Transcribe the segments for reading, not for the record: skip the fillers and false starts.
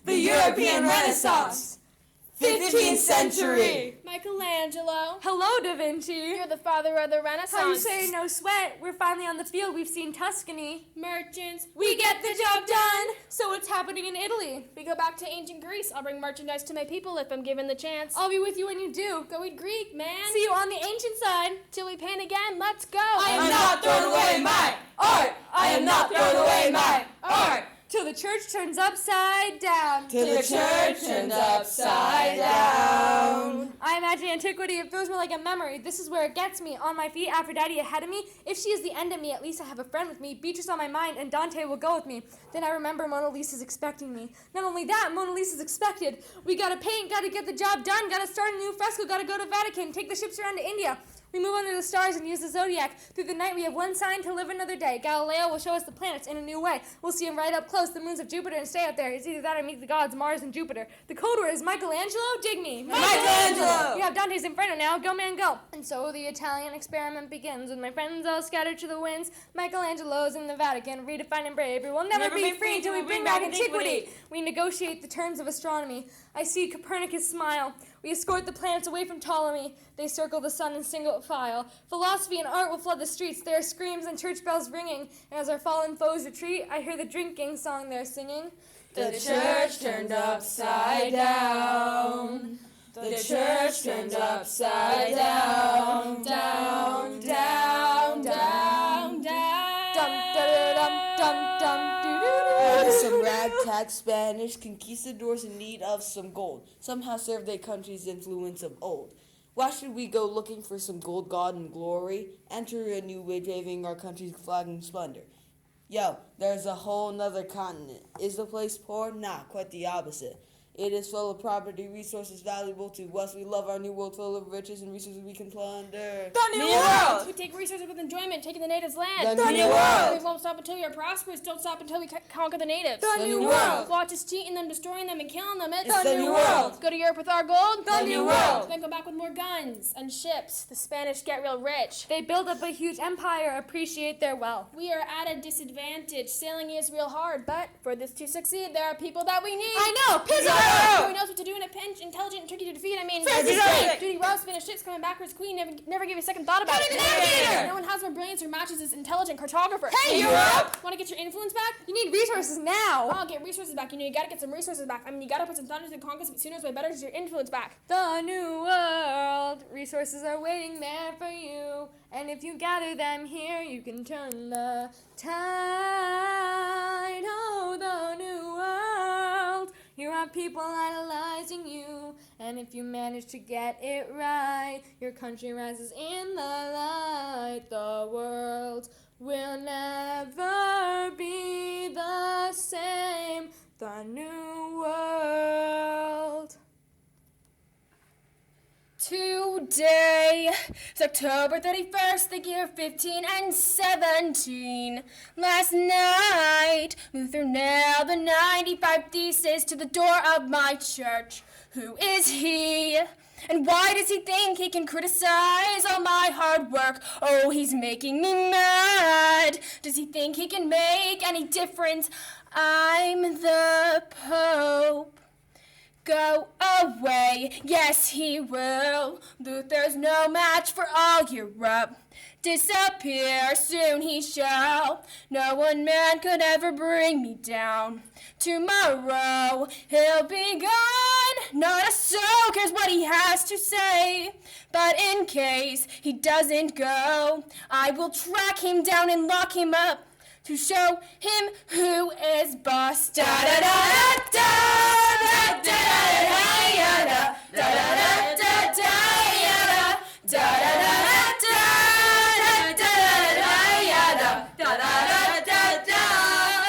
The European Renaissance. 15th century. Michelangelo. Hello, Da Vinci. You're the father of the Renaissance. How you say, no sweat? We're finally on the field. We've seen Tuscany. Merchants. We get the job done. So what's happening in Italy? We go back to ancient Greece. I'll bring merchandise to my people if I'm given the chance. I'll be with you when you do. Go eat Greek, man. See you on the ancient side. Till we pan again, let's go. I am not throwing away my art. I am not throwing away my art. Till the church turns upside down. Till the church turns upside down. I imagine antiquity, it feels more like a memory. This is where it gets me. On my feet, Aphrodite ahead of me. If she is the end of me, at least I have a friend with me. Beatrice on my mind, and Dante will go with me. Then I remember Mona Lisa's expecting me. Not only that, Mona Lisa's expected. We gotta paint, gotta get the job done, gotta start a new fresco, gotta go to Vatican, take the ships around to India. We move under the stars and use the zodiac. Through the night we have one sign to live another day. Galileo will show us the planets in a new way. We'll see them right up close, the moons of Jupiter, and stay out there. It's either that or meet the gods, Mars and Jupiter. The code word is Michelangelo, dig me. Michelangelo! You have Dante's Inferno now, go man go. And so the Italian experiment begins with my friends all scattered to the winds. Michelangelo's in the Vatican, redefining bravery. We'll never be free till we bring back antiquity. We negotiate the terms of astronomy. I see Copernicus smile. We escort the planets away from Ptolemy. They circle the sun in single file. Philosophy and art will flood the streets. There are screams and church bells ringing. And as our fallen foes retreat, I hear the drinking song they're singing. The church turned upside down. The church turned upside down. Down, down, down, down. Dum da dum dum dum doo doo doo. Some ragtag Spanish conquistadors in need of some gold. Somehow served their country's influence of old. Why should we go looking for some gold, God, and glory? Enter a new age, waving our country's flag and splendor. Yo, there's a whole nother continent. Is the place poor? Nah, quite the opposite. It is full of property, resources valuable to us. We love our new world full of riches and resources we can plunder. The new world! We take resources with enjoyment, taking the natives' land. The new world! We won't stop until we are prosperous. Don't stop until we conquer the natives. The new world! Watch us cheating them, destroying them, and killing them. It's the new world! Go to Europe with our gold. The new world! Then go back with more guns and ships. The Spanish get real rich. They build up a huge empire, appreciate their wealth. We are at a disadvantage. Sailing is real hard, but for this to succeed, there are people that we need. I know, Pizarro! Who knows what to do in a pinch, intelligent and tricky to defeat. I mean, Fantastic! Duty Ross, Spanish ships coming backwards, Queen never gave a second thought about it. Navigator! No one has more brilliance or matches this intelligent cartographer. Hey, Europe! Want to get your influence back? You need resources now. I'll get resources back. You gotta get some resources back. I mean, you gotta put some thunders and conquest, but sooner is way better is your influence back. The new world. Resources are waiting there for you. And if you gather them here, you can turn the tide. Oh, the new world. You have people idolizing you. And if you manage to get it right, your country rises in the light. The world will never be the same. The new world. Today is October 31st, the year 15 and 17. Last night, Luther nailed the 95 Theses to the door of my church. Who is he? And why does he think he can criticize all my hard work? Oh, he's making me mad. Does he think he can make any difference? I'm the Pope. Go away, yes he will. Luther's no match for all Europe. Disappear, soon he shall. No one man could ever bring me down. Tomorrow he'll be gone. Not a soul cares what he has to say. But in case he doesn't go, I will track him down and lock him up to show him who is boss. Da da da da da da da da da.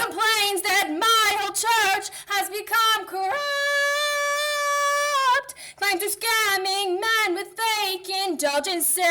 Complains that my whole church has become corrupt. Claims to scamming men with fake indulgences.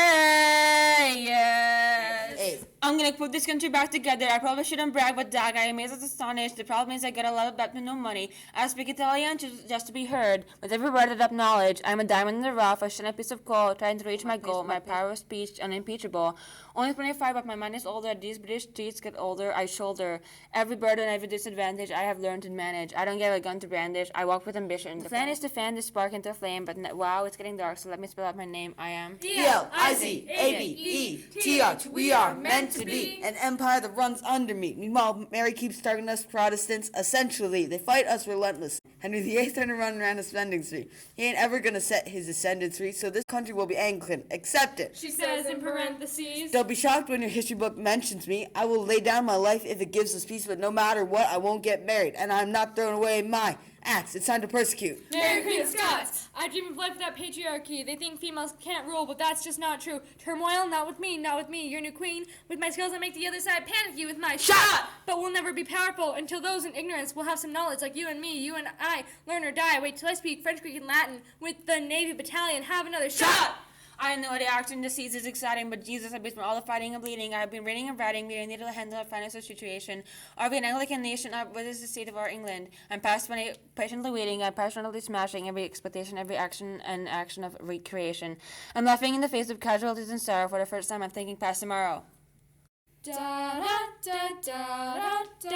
Hey, I'm gonna put this country back together. I probably shouldn't brag, but dag, I am amazed and astonished. The problem is I get a lot of debt with no money. I speak Italian just to be heard. With every word I acknowledge, I'm a diamond in the rough, a shiny piece of coal, trying to reach my goal. My power of speech unimpeachable. Only 25, but my mind is older. These British streets get older. I shoulder every burden, every disadvantage I have learned to manage. I don't get a gun to brandish. I walk with ambition. The plan is to fan this spark into a flame, but wow, it's getting dark, so let me spell out my name. I am DLIZABETH. We are meant to be an empire that runs under me. Meanwhile, Mary keeps targeting us Protestants. Essentially, they fight us relentlessly. Henry VIII trying to run around a spending spree. He ain't ever gonna set his ascendance free, so this country will be Anglican. Accept it. She says in parentheses. Don't be shocked when your history book mentions me. I will lay down my life if it gives us peace, but no matter what, I won't get married, and I'm not throwing away my axe. It's time to persecute. Mary Queen of Scots! I dream of life without patriarchy. They think females can't rule, but that's just not true. Turmoil, not with me, not with me. Your new queen. With my skills, I make the other side panicky with my shot! But we'll never be powerful until those in ignorance will have some knowledge like you and me. You and I learn or die. Wait till I speak French, Greek, and Latin. With the Navy Battalion, have another shot! I know the action the seas is exciting, but Jesus, I've been through all the fighting and bleeding. I've been reading and writing. We need to handle our financial situation. Are we an Anglican nation? What is the state of our England? I'm past when patiently waiting. I'm passionately smashing every expectation, every action and action of recreation. I'm laughing in the face of casualties and sorrow. For the first time, I'm thinking past tomorrow. Da da da da da da da da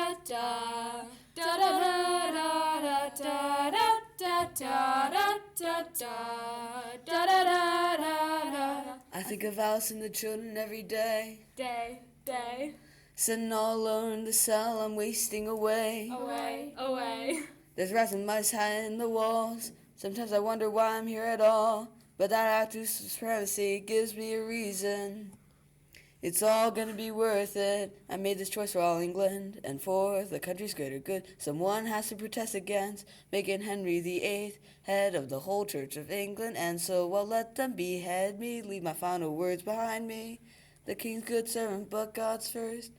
da da da da. I think of Alice and the children every day. Day. Sitting all alone in the cell, I'm wasting away. Away. There's rats and mice hiding in the walls. Sometimes I wonder why I'm here at all. But that act of supremacy gives me a reason. It's all gonna be worth it. I made this choice for all England and for the country's greater good. Someone has to protest against making Henry VIII head of the whole Church of England, and so I'll let them behead me, leave my final words behind me. The king's good servant, but God's first.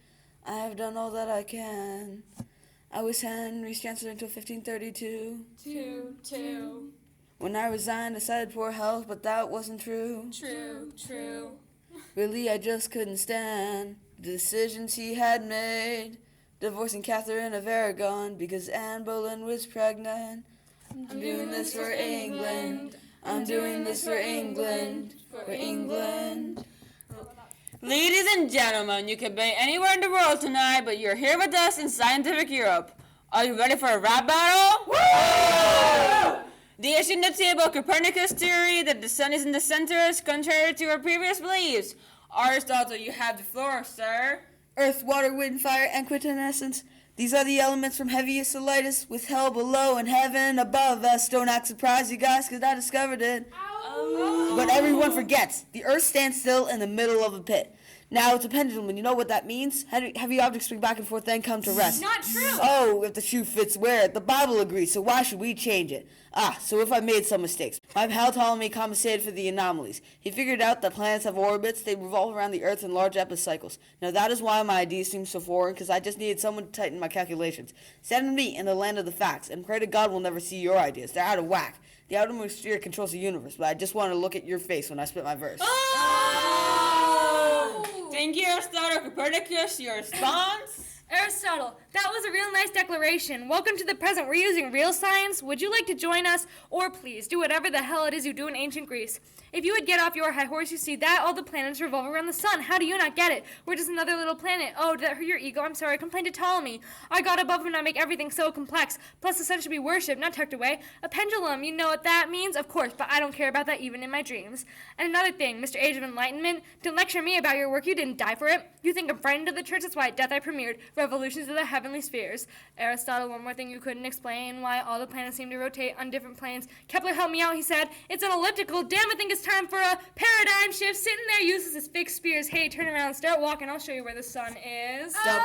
I have done all that I can. I was Henry's chancellor until 1532. Two. When I resigned, I cited poor health, but that wasn't true. True. Really, I just couldn't stand the decisions he had made. Divorcing Catherine of Aragon because Anne Boleyn was pregnant. I'm doing this for England. I'm doing this for England. For England. Ladies and gentlemen, you could be anywhere in the world tonight, but you're here with us in scientific Europe. Are you ready for a rap battle? Woo! The issue in the table, Copernicus' theory that the sun is in the center is contrary to our previous beliefs. Aristotle, you have the floor, sir. Earth, water, wind, fire, and quintessence. These are the elements from heaviest to lightest, with hell below and heaven above us. Don't act surprised, you guys, because I discovered it. Ow. But everyone forgets. The Earth stands still in the middle of a pit. Now it's a pendulum, and you know what that means? Heavy objects swing back and forth, then come to rest. Not true. Oh, if the shoe fits, wear it. The Bible agrees, so why should we change it? So if I made some mistakes. My pal Ptolemy compensated for the anomalies. He figured out that planets have orbits. They revolve around the Earth in large epicycles. Now that is why my ideas seem so foreign, because I just needed someone to tighten my calculations. Send me in the land of the facts, and pray to God we'll never see your ideas. They're out of whack. The outer sphere controls the universe, but I just want to look at your face when I spit my verse. Thank you, Aristotle. Copernicus, your response? Aristotle, that was a real nice declaration. Welcome to the present. We're using real science. Would you like to join us? Or please, do whatever the hell it is you do in ancient Greece. If you would get off your high horse, you see that all the planets revolve around the sun. How do you not get it? We're just another little planet. Oh, did that hurt your ego? I'm sorry. Complain to Ptolemy. Our God above would not make everything so complex. Plus, the sun should be worshipped, not tucked away. A pendulum, you know what that means? Of course, but I don't care about that even in my dreams. And another thing, Mr. Age of Enlightenment, don't lecture me about your work. You didn't die for it. You think I'm frightened of the church? That's why at death I premiered Revolutions of the Heavenly Spheres. Aristotle, one more thing you couldn't explain, why all the planets seem to rotate on different planes. Kepler helped me out, he said. It's an elliptical. Damn, I think it's time for a paradigm shift. Sitting there uses his fixed spears. Hey, turn around, start walking. I'll show you where the sun is. How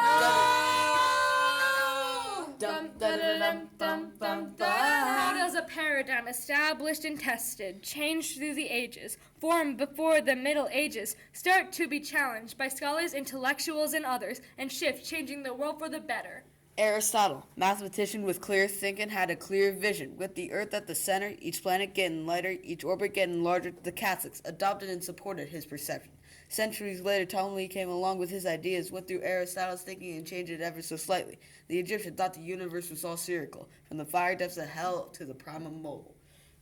does a paradigm established and tested, changed through the ages, formed before the Middle Ages, start to be challenged by scholars, intellectuals, and others, and shift, changing the world for the better? Aristotle, mathematician with clear thinking, had a clear vision. With the Earth at the center, each planet getting lighter, each orbit getting larger, the Catholics adopted and supported his perception. Centuries later, Ptolemy came along with his ideas, went through Aristotle's thinking, and changed it ever so slightly. The Egyptian thought the universe was all spherical, from the fire depths of hell to the primal mole.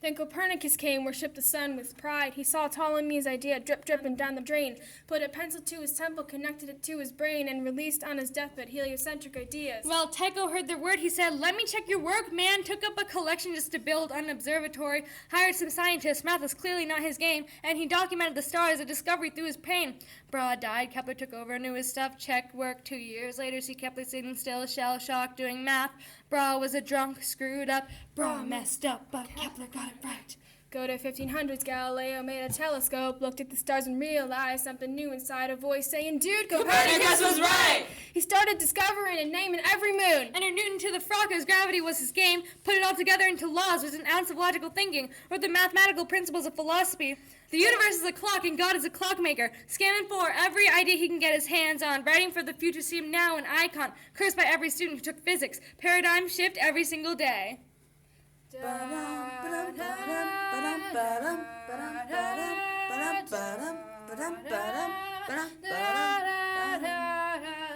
Then Copernicus came, worshipped the sun with pride. He saw Ptolemy's idea dripping down the drain, put a pencil to his temple, connected it to his brain, and released on his deathbed heliocentric ideas. Well, Tycho heard their word. He said, "Let me check your work, man." Took up a collection just to build an observatory, hired some scientists. Math was clearly not his game, and he documented the stars, a discovery through his pain. Brahe died, Kepler took over, knew his stuff, checked work. 2 years later, see Kepler sitting still, shell-shocked, doing math. Brahe was a drunk, screwed up. Brahe messed up, but Kepler got it right. Go to 1500s, Galileo made a telescope, looked at the stars and realized something new inside, a voice saying, "Dude, Copernicus was right!" He started discovering and naming every moon. Enter Newton to the frog as gravity was his game, put it all together into laws with an ounce of logical thinking, or the mathematical principles of philosophy. The universe is a clock and God is a clockmaker, scanning for every idea he can get his hands on, writing for the future seemed now an icon, cursed by every student who took physics, paradigm shift every single day.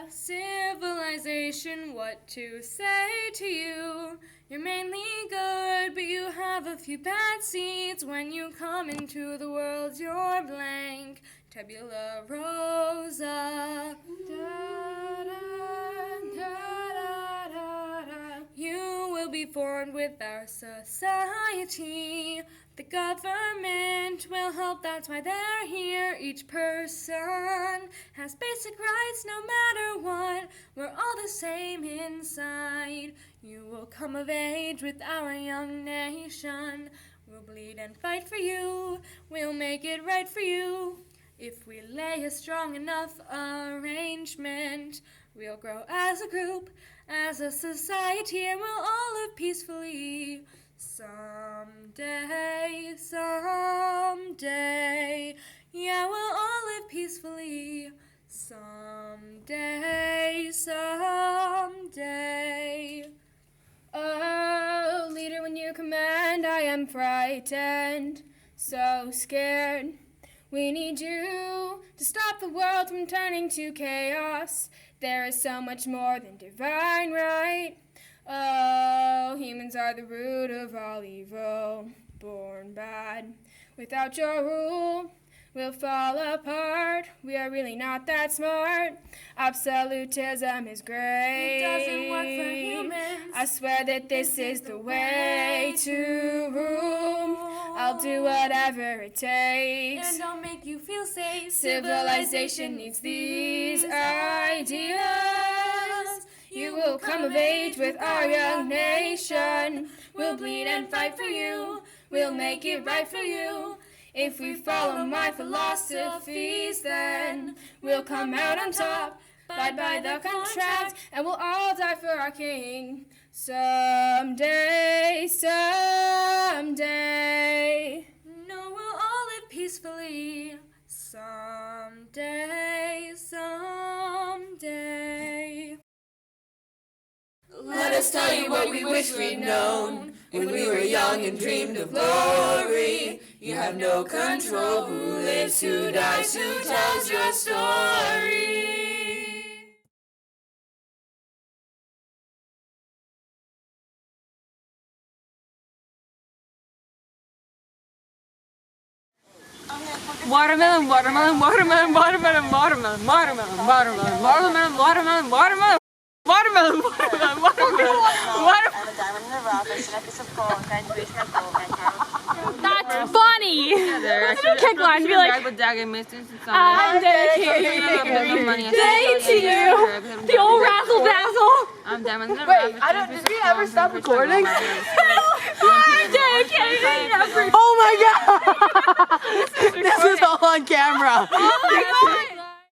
Civilization, what to say to you? You're mainly good, but you have a few bad seeds. When you come into the world, you're blank. Tabula rasa. You will be formed with our society. The government will help, that's why they're here. Each person has basic rights no matter what. We're all the same inside. You will come of age with our young nation. We'll bleed and fight for you. We'll make it right for you. If we lay a strong enough arrangement, we'll grow as a group, as a society, and we'll all live peacefully. Someday, someday, yeah, we'll all live peacefully. Someday, someday. Oh, leader, when you command, I am frightened, so scared. We need you to stop the world from turning to chaos. There is so much more than divine right. Oh, humans are the root of all evil, born bad. Without your rule, we'll fall apart. We are really not that smart. Absolutism is great. It doesn't work for humans. I swear that this is the way to rule. I'll do whatever it takes. And I'll make you feel safe. Civilization needs these ideas. You will come of age with our young nation. We'll bleed and fight for you. We'll make it right for you. If we follow my philosophies, then we'll come out on top. Abide by the contract, and we'll all die for our king. Someday, someday. No, we'll all live peacefully. Someday, someday. Let us tell you what we wish we'd known when we were young and dreamed of glory. You have no control who lives, who dies, who tells your story. Watermelon, watermelon, watermelon, watermelon, watermelon, watermelon, watermelon, watermelon, watermelon, watermelon. Watermelon, watermelon, watermelon, watermelon. I'm a diamond in the rough, I should have piece of coal, graduation of gold, That's funny! That's a kick line, be like, I'm dedicating day to you, the old razzle dazzle. I'm diamond in the rough. Wait, did we ever stop recording? I'm dedicating every. Oh my god! This is all on camera. Oh my god!